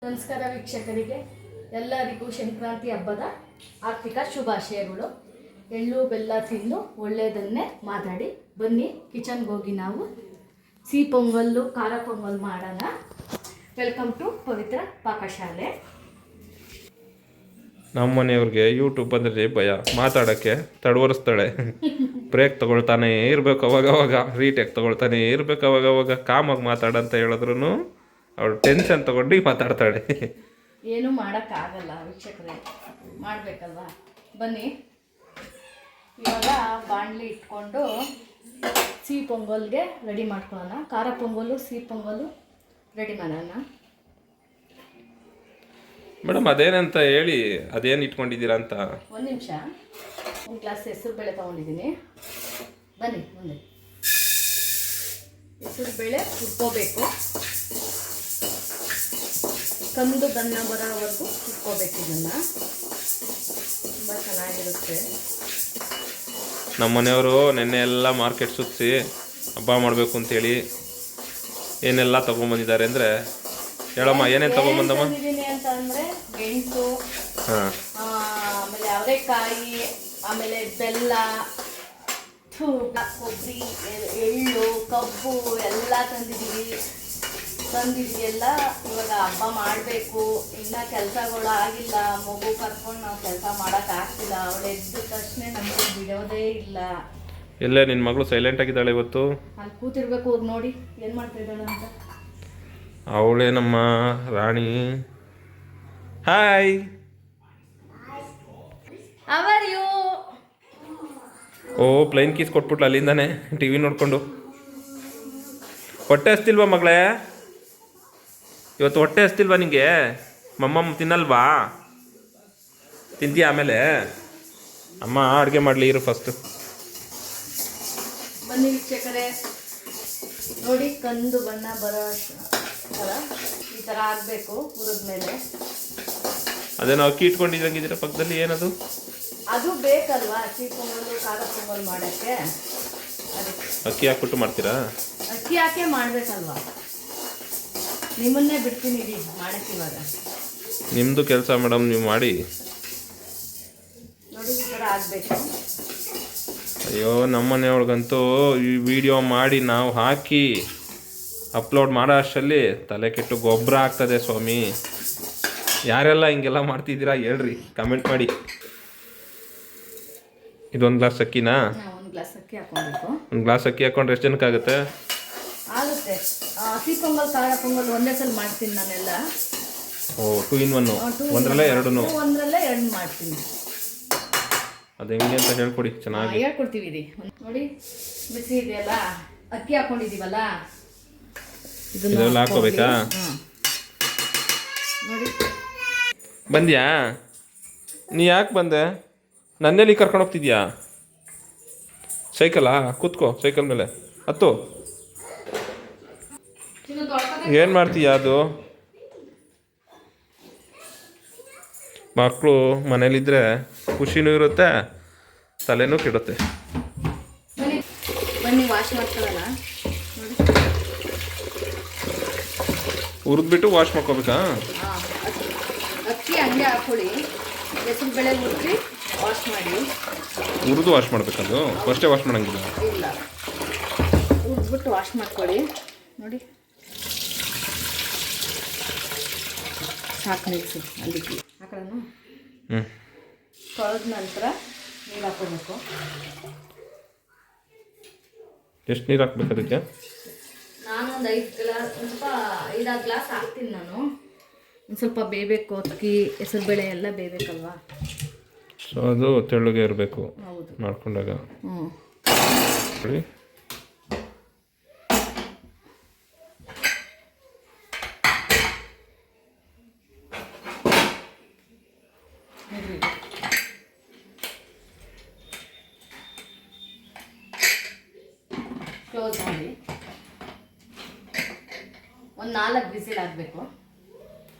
ನಮಸ್ಕಾರ ವೀಕ್ಷಕರಿಗೆ ಎಲ್ಲರಿಗೂ ಸಂಕ್ರಾಂತಿ ಹಬ್ಬದ ಆರ್ಥಿಕ ಶುಭಾಶಯಗಳು. ಎಳ್ಳು ಬೆಲ್ಲ ತಿಂದು ಒಳ್ಳೆಯದನ್ನೇ ಮಾತಾಡಿ ಬನ್ನಿ. ಕಿಚನ್ಗೆ ಹೋಗಿ ನಾವು ಸಿಹಿ ಪೊಂಗಲ್ಲು ಖಾರ ಪೊಂಗಲ್ ಮಾಡೋಣ. ವೆಲ್ಕಮ್ ಟು ಪವಿತ್ರ ಪಾಕಶಾಲೆ. ನಮ್ಮ ಮನೆಯವ್ರಿಗೆ ಯೂಟ್ಯೂಬ್ ಅಂದರೆ ಭಯ, ಮಾತಾಡೋಕ್ಕೆ ತಡವರಿಸ್ತಾಳೆ. ಬ್ರೇಕ್ ತೊಗೊಳ್ತಾನೆ ಇರಬೇಕು, ಅವಾಗವಾಗ ರೀಟೇಕ್ ತೊಗೊಳ್ತಾನೆ ಇರಬೇಕು, ಅವಾಗವಾಗ ಕಾಮಾಗಿ ಮಾತಾಡಂತ ಹೇಳಿದ್ರು ಅವಳು ಟೆನ್ಷನ್ ತೊಗೊಂಡು ಮಾತಾಡ್ತಾಳೆ. ಏನೂ ಮಾಡೋಕ್ಕಾಗಲ್ಲ ವೀಕ್ಷಕರೇ, ಮಾಡಬೇಕಲ್ವಾ. ಬನ್ನಿ ಇವಾಗ ಬಾಣಲಿ ಇಟ್ಕೊಂಡು ಸಿಹಿ ಪೊಂಗಲ್ಗೆ ರೆಡಿ ಮಾಡ್ಕೊಳ್ಳೋಣ. ಖಾರ ಪೊಂಗಲು ಸಿಹಿ ಪೊಂಗಲು ರೆಡಿ ಮಾಡೋಣ. ಮೇಡಮ್ ಅದೇನಂತ ಹೇಳಿ, ಅದೇನು ಇಟ್ಕೊಂಡಿದ್ದೀರಾ ಅಂತ. ಒಂದು ನಿಮಿಷ, ಒಂದು ಗ್ಲಾಸ್ ಹೆಸರು ಬೇಳೆ ತೊಗೊಂಡಿದ್ದೀನಿ. ಬನ್ನಿ ಮುಂದೆ. ಹೆಸರು ಬೇಳೆ ಹುರ್ಕೋಬೇಕು, ಕಂದು ಬಣ್ಣ ಬರೋವರೆಗೂ ಹುರ್ಕೋಬೇಕು. ಇದನ್ನು ತುಂಬ ಚೆನ್ನಾಗಿರುತ್ತೆ. ನಮ್ಮ ಮನೆಯವರು ನೆನ್ನೆ ಎಲ್ಲ ಮಾರ್ಕೆಟ್ ಸುತ್ತಿಸಿ ಹಬ್ಬ ಮಾಡಬೇಕು ಅಂತೇಳಿ ಏನೆಲ್ಲ ತೊಗೊಂಬಂದಿದ್ದಾರೆ ಅಂದರೆ ಹೇಳಮ್ಮ, ಏನೇನು ತೊಗೊಂಬಂದಮ್ಮ? ಅಂತ ಅಂದರೆ ಗೆಣಸು, ಹಾಂ, ಆಮೇಲೆ ಅವರೆಕಾಯಿ, ಆಮೇಲೆ ಬೆಲ್ಲ, ಕೊಬ್ಬರಿ, ಎಳ್ಳು, ಕಬ್ಬು ಎಲ್ಲ ತಂದಿದ್ದೀವಿ. ಎಲ್ಲ ಇವಾಗ ಹಬ್ಬ ಮಾಡಬೇಕು. ಇನ್ನು ಕೆಲಸಗಳು ಆಗಿಲ್ಲ. ಮಗು ಕರ್ಕೊಂಡು ನಾವು ಕೆಲಸ ಮಾಡೋಕ್ಕಾಗ್ತಿಲ್ಲ. ಅವಳು ಎದ್ದ ತಕ್ಷಣ ನಮಗೆ ಬಿಡೋದೇ ಇಲ್ಲ. ಎಲ್ಲೇ ನಿನ್ನ ಮಗಳು ಸೈಲೆಂಟ್ ಆಗಿದ್ದಾಳೆ ಇವತ್ತು? ಅಲ್ಲಿ ಕೂತಿರ್ಬೇಕು, ಹೋಗಿ ನೋಡಿ ಏನು ಮಾಡ್ತಾ ಇದ್ದಾಳೆ ಅಂತ. ಅವಳೇ ನಮ್ಮ ರಾಣಿ. Hi, how are you? ಓ, ಪ್ಲೈನ್ ಕೀಸ್ ಕೊಟ್ಬಿಟ್ಲು ಅಲ್ಲಿಂದಾನೆ ಟಿ ವಿ ನೋಡಿಕೊಂಡು. ಹೊಟ್ಟೆ ಹಸ್ತಿಲ್ವಾ ಮಗಳೇ? ಇವತ್ತು ಹೊಟ್ಟೆ ಹಸ್ತಿಲ್ವಾ ನಿಂಗೆ? ಮಮ್ಮಮ್ಮ ತಿನ್ನಲ್ವಾ? ತಿಂತೀಯ ಆಮೇಲೆ? ಅಮ್ಮ ಅಡುಗೆ ಮಾಡಲಿ ಇರು ಫಸ್ಟು. ಬನ್ನಿ ವೀಕ್ಷಕರೇ, ನೋಡಿ ಕಂದು ಬಣ್ಣ ಬರೋ ಥರ ಈ ಥರ ಆಗಬೇಕು ಹುರಿದ್ಮೇಲೆ. ಅದೇನೋ ಅಕ್ಕಿ ಇಟ್ಕೊಂಡಿದ್ದಂಗಿದ್ದೀರ ಪಕ್ಕದಲ್ಲಿ, ಏನದು? ಅದು ಬೇಕಲ್ವಾ ಸಿಹಿ ಪೊಂಗಲ್ ಖಾರ ಪೊಂಗಲ್ ಮಾಡೋಕ್ಕೆ. ಅದಕ್ಕೆ ಅಕ್ಕಿ ಹಾಕ್ಬಿಟ್ಟು ಮಾಡ್ತೀರಾ? ಅಕ್ಕಿ ಹಾಕೇ ಮಾಡಬೇಕಲ್ವಾ. ನಿಮ್ಮನ್ನೇ ಬಿಡ್ತೀನಿ ರೀ ಮಾಡಕ್ಕೆ. ಇವಾಗ ನಿಮ್ಮದು ಕೆಲಸ ಮೇಡಮ್, ನೀವು ಮಾಡಿ. ನೋಡಿ ಈ ಥರ ಆಗಬೇಕು. ಅಯ್ಯೋ, ನಮ್ಮನೆಯೊಳಗಂತೂ ಈ ವಿಡಿಯೋ ಮಾಡಿ ನಾವು ಹಾಕಿ ಅಪ್ಲೋಡ್ ಮಾಡೋ ಅಷ್ಟರಲ್ಲಿ ತಲೆ ಕೆಟ್ಟು ಗೊಬ್ಬರ ಆಗ್ತದೆ ಸ್ವಾಮಿ. ಯಾರೆಲ್ಲ ಹಿಂಗೆಲ್ಲ ಮಾಡ್ತಿದ್ದೀರಾ ಹೇಳ್ರಿ, ಕಮೆಂಟ್ ಮಾಡಿ. ಇದೊಂದು ಗ್ಲಾಸ್ ಅಕ್ಕಿನಾ? ಒಂದು ಗ್ಲಾಸ್ ಅಕ್ಕಿ ಹಾಕೊಬೇಕು. ಒಂದು ಗ್ಲಾಸ್ ಅಕ್ಕಿ ಹಾಕೊಂಡ್ರೆ ಎಷ್ಟು ಜನಕ್ಕೆ ಆಗುತ್ತೆ? ಆಗುತ್ತೆ. ಸಿಹಿ ಪೊಂಗಲ್ ಖಾರ ಪೊಂಗಲ್ ಒಂದೇ ಸಲ ಮಾಡ್ತೀನಿ ನಾನೆಲ್ಲ. ಓ, 2 in 1. ಒಂದರಲ್ಲೇ ಎರಡು ಮಾಡ್ತೀನಿ. ಅದು ಹೆಂಗೆ ಅಂತ ಹೇಳ್ಕೊಡಿ, ಚೆನ್ನಾಗಿ ಹೇಳ್ಕೊಡ್ತೀವಿ ರೀ. ನೋಡಿ ಬಿಸಿ ಇದೆಯಲ್ಲ, ಅಕ್ಕಿ ಹಾಕೊಂಡಿದ್ದೀವಲ್ಲ, ಇದೆಲ್ಲ ಹಾಕೋಬೇಕಾ? ನೋಡಿ. ಬಂದ್ಯಾ? ನೀ ಯಾಕೆ ಬಂದೆ? ನನ್ನೆಲ್ಲಿ ಕರ್ಕೊಂಡು ಹೋಗ್ತಿದ್ಯಾ? ಸೈಕಲಾ? ಕೂತ್ಕೋ ಸೈಕಲ್ ಮೇಲೆ, ಹತ್ತು. ಏನು ಮಾಡ್ತೀಯಾ? ಅದು ಮಕ್ಕಳು ಮನೇಲಿದ್ದರೆ ಖುಷಿನೂ ಇರುತ್ತೆ, ತಲೆನೂ ಕೆಡುತ್ತೆ. ಬನ್ನಿ ವಾಶ್ ಮಾಡ್ಕೊಳ್ಳೋಣ. ಹುರಿದ್ಬಿಟ್ಟು ವಾಶ್ ಮಾಡ್ಕೋಬೇಕಾ? ಅಕ್ಕಿ ಹಂಗೆ ಹಾಕೊಳ್ಳಿ, ಹೆಸರು ಬೇಳೆ ಹುರಿದು ವಾಶ್ ಮಾಡಿ. ಹುರಿದು ವಾಶ್ ಮಾಡಬೇಕದು? ಫಸ್ಟೇ ವಾಶ್ ಮಾಡೋಂಗಿಲ್ಲ? ಇಲ್ಲ, ಹುರಿದ್ಬಿಟ್ಟು ವಾಶ್ ಮಾಡ್ಕೊಳ್ಳಿ. ನೋಡಿ ಸಾಕು, ನಿಲ್ಲಿಸಿ ಅಲ್ಲಿಗೆ ಹಾಕೊಳ್ಳೋಣ. ತೊಳೆದ ನಂತರ ನೀರು ಹಾಕೋಬೇಕು. ಎಷ್ಟು ನೀರು ಹಾಕ್ಬೇಕು ಅದಕ್ಕೆ? ನಾನು ಒಂದು 5-6 ಗ್ಲಾಸ್ ಹಾಕ್ತೀನಿ ನಾನು. ಒಂದು ಸ್ವಲ್ಪ ಬೇಯಬೇಕು, ಅಕ್ಕಿ ಹೆಸರುಬೇಳೆ ಎಲ್ಲ ಬೇಯಬೇಕಲ್ವಾ. ಸೊ ಅದು ತೆಳ್ಳಗೆ ಇರಬೇಕು. ಹೌದು, ಮಾಡ್ಕೊಂಡಾಗ. ನೋಡಿ, ಕ್ಲೋಸ್ ಮಾಡಿ. ಒಂದು 4 ವಿಸಿಲ್ ಆಗಬೇಕು.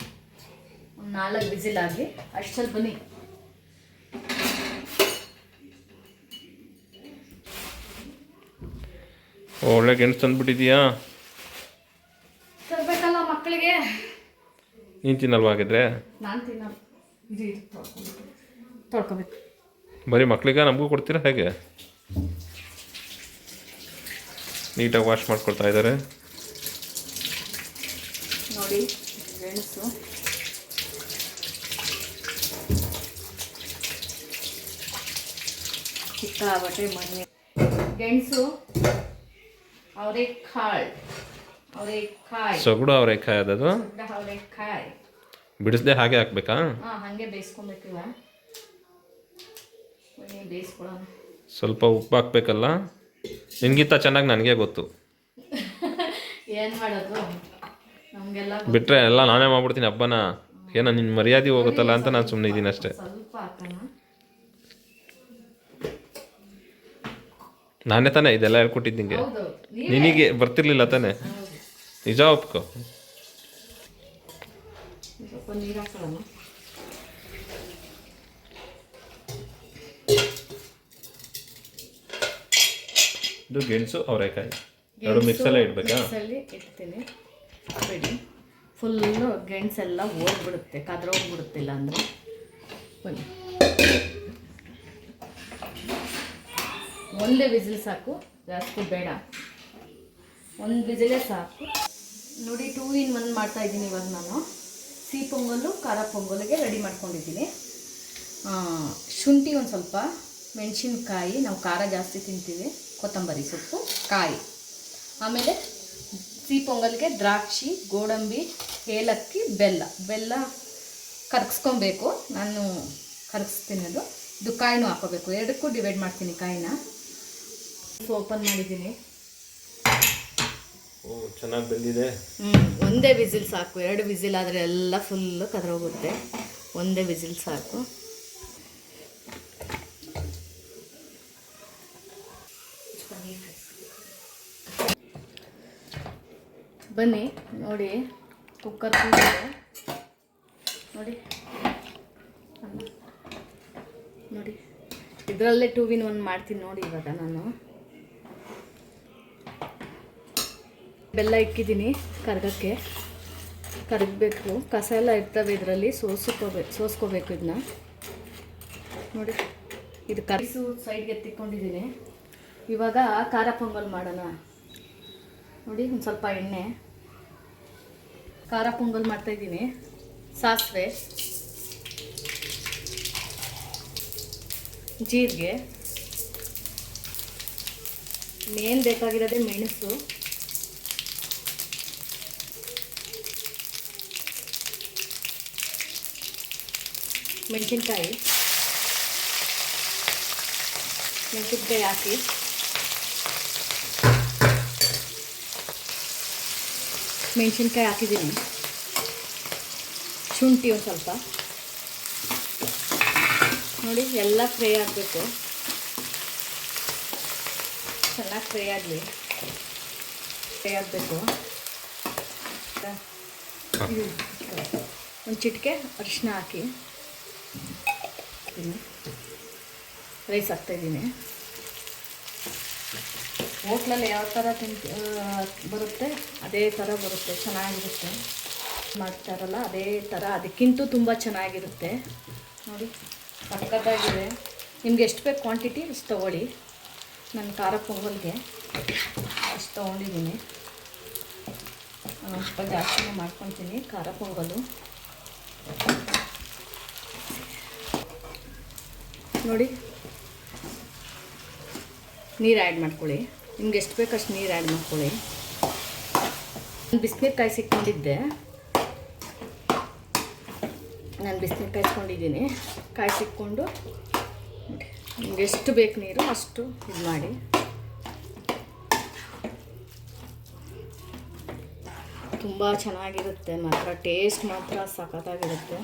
ಒಂದು 4 ವಿಸಿಲ್ ಆಗಲಿ ಅಷ್ಟಲ್ಲಿ. ಬನ್ನಿ ಒಳ್ಳೆ ಗೆಣಸು ತಂದುಬಿಟ್ಟಿದೀಯಾ? ತರಬೇಕಲ್ಲ ಮಕ್ಕಳಿಗೆ. ನೀನು ತಿನ್ನಲ್ವಾ ಹಾಗಿದ್ರೆ? ನಾನು ತಿನ್ನೋದು ಇದು ತೊಳ್ಕೊಬೇಕು. ಬರೀ ಮಕ್ಳಿಗೆ ನಮಗೂ ಕೊಡ್ತೀರಾ ಹೇಗೆ? ನೀಟಾಗಿ ವಾಶ್ ಮಾಡ್ಕೊಳ್ತಾ ಇದ್ದಾರೆ ನೋಡಿ. ಗೆಣಸು ಸಿಕ್ಕಾಬಟ್ಟೆ ಮಣ್ಣೆ. ಗೆಣಸು, ಅವರೆಕಾಳು, ಸೊಗಡು ಅವರೆಕಾಯಿ ಅದದು ಅವರೆಕಾಯಿ ಬಿಡಿಸ್ದೆ ಹಾಗೆ ಹಾಕ್ಬೇಕಾ? ಹಾಂ, ಹಾಗೆ ಬೇಯಿಸ್ಕೊಬೇಕಿವ. ಬೇಯಿಸ್ಕೊಳ್ಳೋಣ. ಸ್ವಲ್ಪ ಉಪ್ಪು ಹಾಕ್ಬೇಕಲ್ಲ. ನಿನ್ಗಿಂತ ಚೆನ್ನಾಗಿ ನನಗೆ ಗೊತ್ತು. ಏನು ಮಾಡೋದು, ನಮಗೆಲ್ಲ ಬಿಟ್ಟರೆ ಎಲ್ಲ ನಾನೇ ಮಾಡ್ಬಿಡ್ತೀನಿ ಹಬ್ಬನ. ಏನೋ ನಿನ್ನ ಮರ್ಯಾದೆ ಹೋಗುತ್ತಲ್ಲ ಅಂತ ನಾನು ಸುಮ್ಮನೆ ಇದ್ದೀನಿ ಅಷ್ಟೇ. ಸ್ವಲ್ಪ ಹಾಕೋಣ. ನಾನೇ ತಾನೇ ಇದೆಲ್ಲ ಹೇಳ್ಕೊಟ್ಟಿದ್ದು ನಿಂಗೆ. ನಿನಗೆ ಬರ್ತಿರ್ಲಿಲ್ಲ ತಾನೇ? ನಿಜ ಒಪ್ಕೊ. ಸ್ವಲ್ಪ ನೀರು ಹಾಕೋಣ. ಇದು ಗೆಣಸು ಅವರೆಕಾಯಿ ಎರಡು ಮಿಕ್ಸಲ್ಲೇ ಇಡಬೇಕಾ? ಮಿಕ್ಸಲ್ಲಿ ಇಡ್ತೀನಿ. ಬಿಡಿ, ಫುಲ್ಲು ಗೆಣಸೆಲ್ಲ ಹೋಗ್ಬಿಡುತ್ತೆ, ಕದ್ರೋಗ್ಬಿಡುತ್ತಿಲ್ಲ ಅಂದರೆ. ಬನ್ನಿ, ಒಂದೇ ವಿಸಿಲ್ ಸಾಕು, ಜಾಸ್ತಿ ಬೇಡ. ಒಂದು ವಿಸಿಲೇ ಸಾಕು. ನೋಡಿ, 2 in 1 ಮಾಡ್ತಾಯಿದ್ದೀನಿ ಇವಾಗ ನಾನು. ಸಿಹಿ ಪೊಂಗಲ್ಲು, ಖಾರ ಪೊಂಗಲ್ಗೆ ರೆಡಿ ಮಾಡ್ಕೊಂಡಿದ್ದೀನಿ. ಶುಂಠಿ ಒಂದು ಸ್ವಲ್ಪ, ಮೆಣಸಿನ್ಕಾಯಿ, ನಾವು ಖಾರ ಜಾಸ್ತಿ ತಿಂತೀವಿ, ಕೊತ್ತಂಬರಿ ಸೊಪ್ಪು, ಕಾಯಿ. ಆಮೇಲೆ ಸಿಹಿ ಪೊಂಗಲ್ಗೆ ದ್ರಾಕ್ಷಿ, ಗೋಡಂಬಿ, ಏಲಕ್ಕಿ, ಬೆಲ್ಲ ಕರಗಿಸ್ಕೊಬೇಕು. ನಾನು ಕರಗಿಸ್ತೀನಿ. ಇದು ಕಾಯಿನೂ ಹಾಕೋಬೇಕು. ಎರಡಕ್ಕೂ ಡಿವೈಡ್ ಮಾಡ್ತೀನಿ ಕಾಯಿನ. ಓಪನ್ ಮಾಡಿದ್ದೀನಿ. ಚೆನ್ನಾಗಿ ಬೆಂದಿದೆ. ಒಂದೇ ವಿಸಿಲ್ ಸಾಕು. 2 ವಿಸಿಲ್ ಆದರೆ ಎಲ್ಲ ಫುಲ್ಲು ಕದ್ರೋಗುತ್ತೆ. ಒಂದೇ ವಿಸಿಲ್ ಸಾಕು. ಬನ್ನಿ, ನೋಡಿ ಕುಕ್ಕರ್ ಕೂಗಿದೆ ನೋಡಿ. ನೋಡಿ, ಇದರಲ್ಲೇ 2 in 1 ಮಾಡ್ತೀನಿ ನೋಡಿ. ಇವಾಗ ನಾನು ಬೆಲ್ಲ ಇಕ್ಕಿದ್ದೀನಿ ಕರ್ಗಕ್ಕೆ. ಕರಗಬೇಕು. ಕಸ ಎಲ್ಲ ಇರ್ತವೆ ಇದರಲ್ಲಿ, ಸೋಸ್ಕೋಬೇಕು ಇದನ್ನ. ನೋಡಿ, ಇದು ಕರಿಸು ಸೈಡ್ಗೆ ಎತ್ತಿಕೊಂಡಿದ್ದೀನಿ. ಇವಾಗ ಖಾರ ಪೊಂಗಲ್ ಮಾಡೋಣ. ನೋಡಿ, ಒಂದು ಸ್ವಲ್ಪ ಎಣ್ಣೆ, ಖಾರ ಪೊಂಗಲ್ ಮಾಡ್ತಾಯಿದ್ದೀನಿ. ಸಾಸಿವೆ, ಜೀರಿಗೆ, ಮೇನ್ ಬೇಕಾಗಿರೋದೇ ಮೆಣಸು, ಮೆಣಸಿನ್ಕಾಯಿ ಹಾಕಿ ಮೆಣಸಿನ್ಕಾಯಿ ಹಾಕಿದ್ದೀನಿ. ಶುಂಠಿ ಒಂದು ಸ್ವಲ್ಪ ನೋಡಿ, ಎಲ್ಲ ಫ್ರೈ ಆಗಬೇಕು. ಚೆನ್ನಾಗಿ ಫ್ರೈ ಆಗಬೇಕು. ಒಂದು ಚಿಟಿಕೆ ಅರಿಶಿನ ಹಾಕಿ ರೈಸ್ ಹಾಕ್ತಾಯಿದ್ದೀನಿ. ಹೋಟ್ಲಲ್ಲಿ ಯಾವ ಥರ ಬರುತ್ತೆ ಅದೇ ಥರ ಬರುತ್ತೆ, ಚೆನ್ನಾಗಿರುತ್ತೆ. ಮಾಡ್ತಾರಲ್ಲ ಅದೇ ಥರ, ಅದಕ್ಕಿಂತೂ ತುಂಬ ಚೆನ್ನಾಗಿರುತ್ತೆ. ನೋಡಿ, ಸಕ್ಕತ್ತಾಗಿದೆ. ನಿಮ್ಗೆ ಎಷ್ಟು ಬೇಕು ಕ್ವಾಂಟಿಟಿ ಅಷ್ಟು ತೊಗೊಳ್ಳಿ. ನಾನು ಖಾರ ಪೊಂಗಲ್ಗೆ ಅಷ್ಟು ತೊಗೊಂಡಿದ್ದೀನಿ. ಸ್ವಲ್ಪ ಜಾಸ್ತಿನೇ ಮಾಡ್ಕೊತೀನಿ ಖಾರ ಪೊಂಗಲು. ನೋಡಿ, ನೀರು ಆ್ಯಡ್ ಮಾಡ್ಕೊಳ್ಳಿ. ನಿಮ್ಗೆ ಎಷ್ಟು ಬೇಕು ಅಷ್ಟು ನೀರು ಆ್ಯಡ್ ಮಾಡ್ಕೊಳ್ಳಿ. ಬಿಸಿನೀರು ಕಾಯಿಸಿಕೊಂಡಿದ್ದೆ, ನಾನು ಬಿಸಿನೀರು ಕಾಯಿಸ್ಕೊಂಡಿದ್ದೀನಿ. ಕಾಯಿಸಿಕೊಂಡು ನಿಮ್ಗೆ ಎಷ್ಟು ಬೇಕು ನೀರು ಅಷ್ಟು ಇದು ಮಾಡಿ. ತುಂಬ ಚೆನ್ನಾಗಿರುತ್ತೆ ಮಾತ್ರ, ಟೇಸ್ಟ್ ಮಾತ್ರ ಸಖತ್ತಾಗಿರುತ್ತೆ.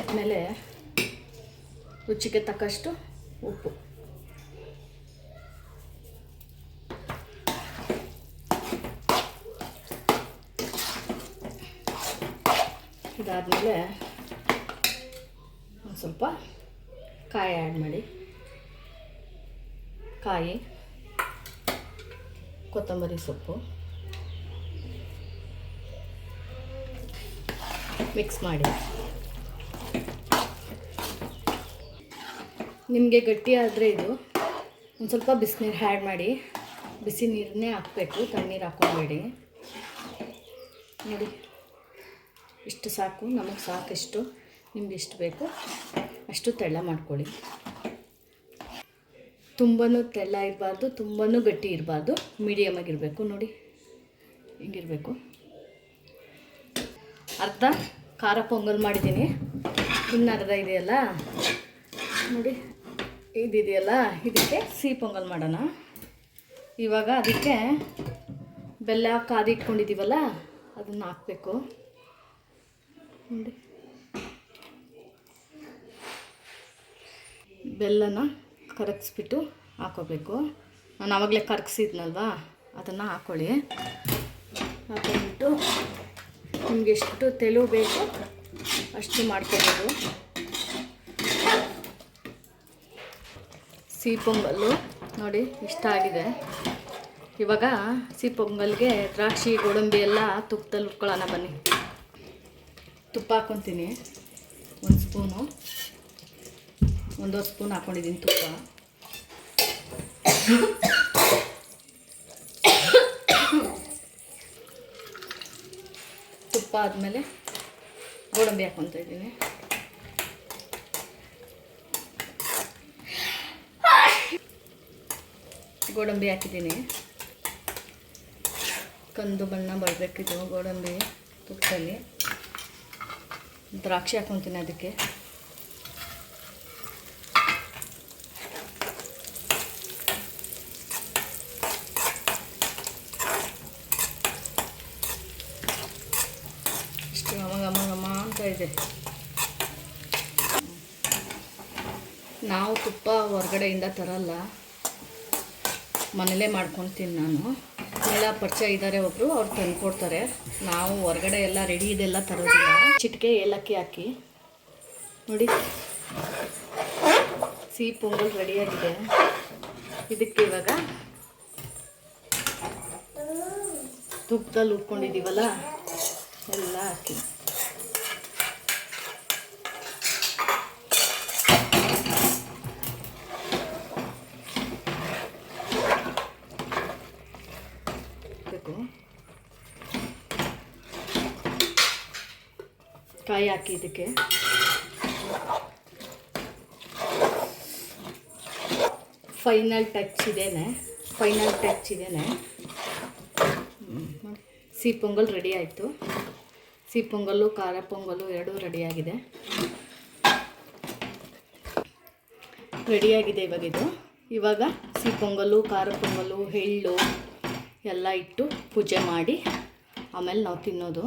ಆಮೇಲೆ ರುಚಿಗೆ ತಕ್ಕಷ್ಟು ಉಪ್ಪು. ಇದಾದಮೇಲೆ ಒಂದು ಸ್ವಲ್ಪ ಕಾಯಿ ಆ್ಯಡ್ ಮಾಡಿ. ಕಾಯಿ, ಕೊತ್ತಂಬರಿ ಸೊಪ್ಪು, ಮಿಕ್ಸ್ ಮಾಡಿ. ನಿಮಗೆ ಗಟ್ಟಿ ಆದರೆ ಇದು ಒಂದು ಸ್ವಲ್ಪ ಬಿಸಿನೀರು ಆ್ಯಡ್ ಮಾಡಿ. ಬಿಸಿ ನೀರನ್ನೇ ಹಾಕಬೇಕು, ತಣ್ಣೀರು ಹಾಕ್ಕೊಬೇಡಿ. ನೋಡಿ ಇಷ್ಟು ಸಾಕು, ನಮಗೆ ಸಾಕಷ್ಟು. ನಿಮ್ಗೆ ಎಷ್ಟು ಬೇಕು ಅಷ್ಟು ತೆಳ್ಳ ಮಾಡ್ಕೊಳ್ಳಿ. ತುಂಬಾ ತೆಳ್ಳ ಇರಬಾರ್ದು, ತುಂಬಾ ಗಟ್ಟಿ ಇರಬಾರ್ದು, ಮೀಡಿಯಮಾಗಿರಬೇಕು. ನೋಡಿ ಹಿಂಗಿರಬೇಕು. ಅರ್ಧ ಖಾರ ಪೊಂಗಲ್ ಮಾಡಿದ್ದೀನಿ, ಇನ್ನು ಅರ್ಧ ಇದೆಯಲ್ಲ ನೋಡಿ, ಇದಿದೆಯಲ್ಲ ಇದಕ್ಕೆ ಸಿಹಿ ಪೊಂಗಲ್ ಮಾಡೋಣ. ಇವಾಗ ಅದಕ್ಕೆ ಬೆಲ್ಲ ಕಾದಿ ಇಟ್ಕೊಂಡಿದ್ದೀವಲ್ಲ ಅದನ್ನು ಹಾಕಬೇಕು. ನೋಡಿ ಬೆಲ್ಲನ ಕರಗಿಸ್ಬಿಟ್ಟು ಹಾಕೋಬೇಕು. ನಾನು ಆವಾಗಲೇ ಕರಗಿಸಿದ್ನಲ್ವ ಅದನ್ನು ಹಾಕ್ಕೊಳ್ಳಿ. ಹಾಕೊಂಡ್ಬಿಟ್ಟು ನಿಮಗೆ ಎಷ್ಟು ತೆಳು ಬೇಕು ಅಷ್ಟು ಮಾಡ್ಕೋಬೋದು. ಸಿಹಿ ಪೊಂಗಲ್ಲು ನೋಡಿ ಇಷ್ಟ ಆಗಿದೆ. ಇವಾಗ ಸಿಹಿ ಪೊಂಗಲ್ಗೆ ದ್ರಾಕ್ಷಿ ಗೋಡಂಬಿ ಎಲ್ಲ ತುಪ್ಪದಲ್ಲಿ ಉಟ್ಕೊಳ್ಳೋಣ ಬನ್ನಿ. ತುಪ್ಪ ಹಾಕ್ಕೊತೀನಿ, ಒಂದು ಸ್ಪೂನು, ಒಂದೂವರೆ ಸ್ಪೂನ್ ಹಾಕ್ಕೊಂಡಿದ್ದೀನಿ ತುಪ್ಪ. ತುಪ್ಪ ಆದಮೇಲೆ ಗೋಡಂಬಿ ಹಾಕ್ಕೊತಾ ಇದ್ದೀನಿ. ಗೋಡಂಬಿ ಹಾಕಿದ್ದೀನಿ, ಕಂದು ಬಣ್ಣ ಬರಬೇಕಿದು ಗೋಡಂಬಿ ತುಪ್ಪದಲ್ಲಿ. ದ್ರಾಕ್ಷಿ ಹಾಕ್ಕೊತೀನಿ ಅದಕ್ಕೆ. ಇಷ್ಟು ಘಮ ಅಂತ ಇದೆ. ನಾವು ತುಪ್ಪ ಹೊರಗಡೆಯಿಂದ ತರಲ್ಲ, ಮನೇಲೇ ಮಾಡ್ಕೊಳ್ತೀನಿ ನಾನು. ಎಲ್ಲ ಪರಿಚಯ ಇದ್ದಾರೆ ಒಬ್ಬರು, ಅವ್ರು ತಂದು ಕೊಡ್ತಾರೆ. ನಾವು ಹೊರಗಡೆ ಎಲ್ಲ ರೆಡಿ ಇದೆಲ್ಲ ತರೋದಿಲ್ಲ. ಚಿಟಿಕೆ ಏಲಕ್ಕಿ ಹಾಕಿ ನೋಡಿ, ಸಿಹಿ ಪೊಂಗಲ್ ರೆಡಿಯಾಗಿದೆ. ಇದಕ್ಕೆ ಇವಾಗ ತುಪ್ಪದಲ್ಲಿ ಉಟ್ಕೊಂಡಿದ್ದೀವಲ್ಲ ಎಲ್ಲ ಹಾಕಿ. ಕಾಯಿ ಹಾಕಿ ಇದಕ್ಕೆ. ಫೈನಲ್ ಟಚ್ ಇದೇನೆ. ಸಿಹಿ ಪೊಂಗಲ್ ರೆಡಿ ಆಯಿತು. ಸಿಹಿ ಪೊಂಗಲ್ಲು ಖಾರ ಪೊಂಗಲ್ಲು ಎರಡೂ ರೆಡಿಯಾಗಿದೆ. ಇವಾಗ ಇದು. ಇವಾಗ ಸಿಹಿ ಪೊಂಗಲ್ಲು ಖಾರ ಪೊಂಗಲ್ಲು ಎಳ್ಳು ಎಲ್ಲ ಇಟ್ಟು ಪೂಜೆ ಮಾಡಿ ಆಮೇಲೆ ನಾವು ತಿನ್ನೋದು.